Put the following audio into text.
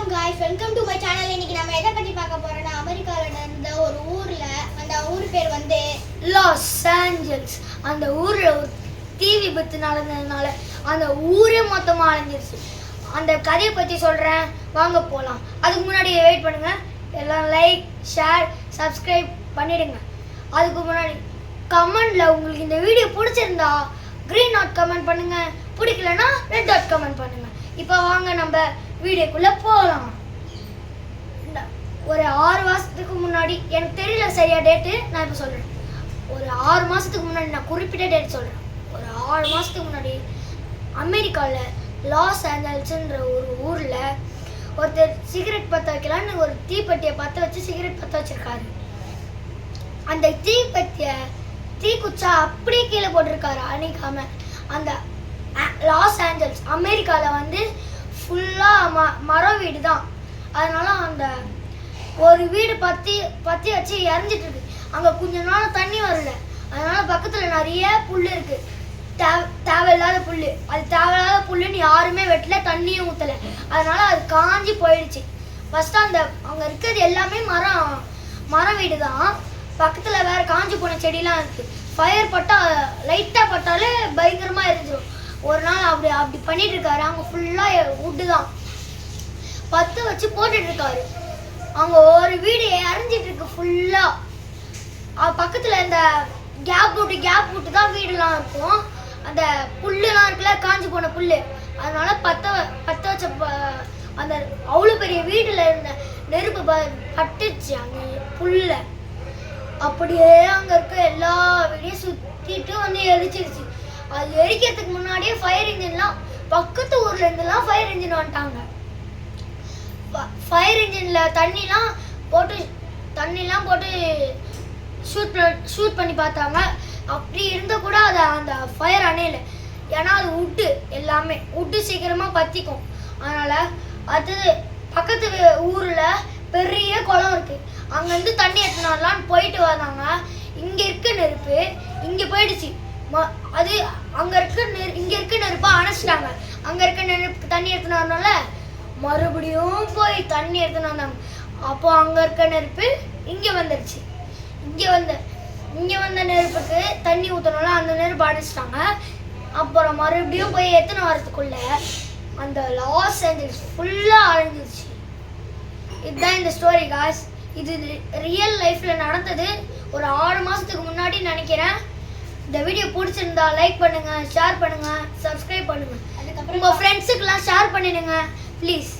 வணக்கம் guys welcome to my channel. இன்னைக்கு நம்ம எதை பத்தி பார்க்க போறோம்னா அமெரிக்கால நடந்த ஒரு ஊர்ல அந்த ஊர் பேர் வந்து லாஸ் ஏஞ்சல்ஸ். அந்த ஊர்ல ஒரு தீ விபத்து நடந்ததுனால அந்த ஊரே மொத்தமா அழிஞ்சிருச்சு. அந்த கதையை பத்தி சொல்றேன், வாங்க போலாம். அதுக்கு முன்னாடி வெயிட் பண்ணுங்க, எல்லாம் லைக் ஷேர் சப்ஸ்கிரைப் பண்ணிடுங்க. அதுக்கு முன்னாடி கமெண்ட்ல உங்களுக்கு இந்த வீடியோ பிடிச்சிருந்தா கிரீன் டாட் கமெண்ட் பண்ணுங்க, பிடிக்கலனா ரெட் டாட் கமெண்ட் பண்ணுங்க. இப்போ வாங்க நம்ம வீடியோக்குள்ள போகலாம். ஒரு 6 மாசத்துக்கு முன்னாடி, எனக்கு தெரியல சரியா டேட்டு, நான் இப்போ சொல்றேன். ஒரு 6 மாசத்துக்கு முன்னாடி, நான் குறிப்பிட்ட டேட் சொல்றேன். ஒரு 6 மாசத்துக்கு முன்னாடி அமெரிக்காவில் லாஸ் ஏஞ்சல்ஸ்ன்ற ஒரு ஊரில் ஒருத்தர் சிகரெட் பற்ற வைக்கலான்னு ஒரு தீப்பெட்டியை பற்ற வச்சு சிகரெட் பற்ற வச்சிருக்காரு. அந்த தீக்குச்சா அப்படியே கீழே போட்டிருக்காரு அணைக்காம. அந்த லாஸ் ஏஞ்சல்ஸ் அமெரிக்காவில் வந்து ஃபுல்லாக மரம் வீடு தான். அதனால அந்த ஒரு வீடு பற்றி வச்சு இறஞ்சிட்டு இருக்கு. அங்கே கொஞ்ச நாள் தண்ணி வரல, அதனால பக்கத்தில் நிறைய புல் இருக்கு, தேவையில்லாத புல். அது தேவையில்லாத புல்லுன்னு யாருமே வெட்டல, தண்ணியும் ஊற்றலை. அதனால அது காஞ்சி போயிடுச்சு. ஃபர்ஸ்ட் அங்கே இருக்கிறது எல்லாமே மரம் வீடு தான். பக்கத்தில் வேற காஞ்சி போன செடியெலாம் இருக்கு. ஃபயர் பட்டா லைட்டாக பட்டாலே பயங்கரமாக எரிஞ்சிடும். ஒரு நாள் அப்படி பண்ணிட்டு இருக்காரு. அங்கே ஃபுல்லாக வுட்டு தான் பற்ற வச்சு போட்டுட்டு இருக்காரு. அங்கே ஒரு வீடு இறஞ்சிட்டு இருக்கு ஃபுல்லாக. பக்கத்தில் இந்த கேப் விட்டு தான் வீடுலாம் இருக்கும். அந்த புல்லுலாம் இருக்குல்ல, காஞ்சி போன புல். அதனால பற்ற வச்ச அந்த அவ்வளோ பெரிய வீட்டில் இருந்த நெருப்பு பட்டுச்சு அந்த புல்ல. அப்படியே அங்கே இருக்க எல்லா வீடையும் சுற்றிட்டு வந்து எரிச்சிருச்சு. அது எரிக்கிறதுக்கு முன்னாடியே ஃபயர் இன்ஜின்லாம் பக்கத்து ஊர்ல இருந்தெல்லாம் ஃபயர் இன்ஜின் வந்துட்டாங்க. ஃபயர் இன்ஜின்ல தண்ணிலாம் போட்டு ஷூட் பண்ணி பார்த்தாங்க. அப்படி இருந்தால் கூட அது அந்த ஃபயர் அணையலை. ஏன்னா அது வுட்டு, எல்லாமே வுட்டு சீக்கிரமாக பற்றிக்கும். அதனால் அது பக்கத்து ஊரில் பெரிய குளம் இருக்குது. அங்கேருந்து தண்ணி எடுத்துனாலான்னு போயிட்டு வந்தாங்க. இங்கே இருக்க நெருப்பு இங்கே போயிடுச்சு. அது இங்கே இருக்க நெருப்பை அணைச்சிட்டாங்க. அங்கே இருக்க நெருப்புக்கு தண்ணி எடுத்துன்னு வரனால மறுபடியும் போய் தண்ணி எடுத்துன்னு வந்தாங்க. அப்போ அங்கே இருக்க நெருப்பு இங்கே வந்துடுச்சு. இங்கே வந்த நெருப்புக்கு தண்ணி ஊற்றனால அந்த நெருப்பு அணைச்சிட்டாங்க. அப்புறம் மறுபடியும் போய் எத்தனை வரத்துக்குள்ள அந்த லாஸ் ஏஞ்சல்ஸ் ஃபுல்லாக அழிஞ்சிருச்சு. இதுதான் இந்த ஸ்டோரி காஸ். இது ரியல் லைஃப்பில் நடந்தது. ஒரு 6 மாதத்துக்கு முன்னாடி நினைக்கிறேன். இந்த வீடியோ பிடிச்சிருந்தா லைக் பண்ணுங்க, ஷேர் பண்ணுங்க, சப்ஸ்கிரைப் பண்ணுங்க. அதுக்கப்புறம் உங்கள் ஃப்ரெண்ட்ஸுக்கெல்லாம் ஷேர் பண்ணிடுங்க ப்ளீஸ்.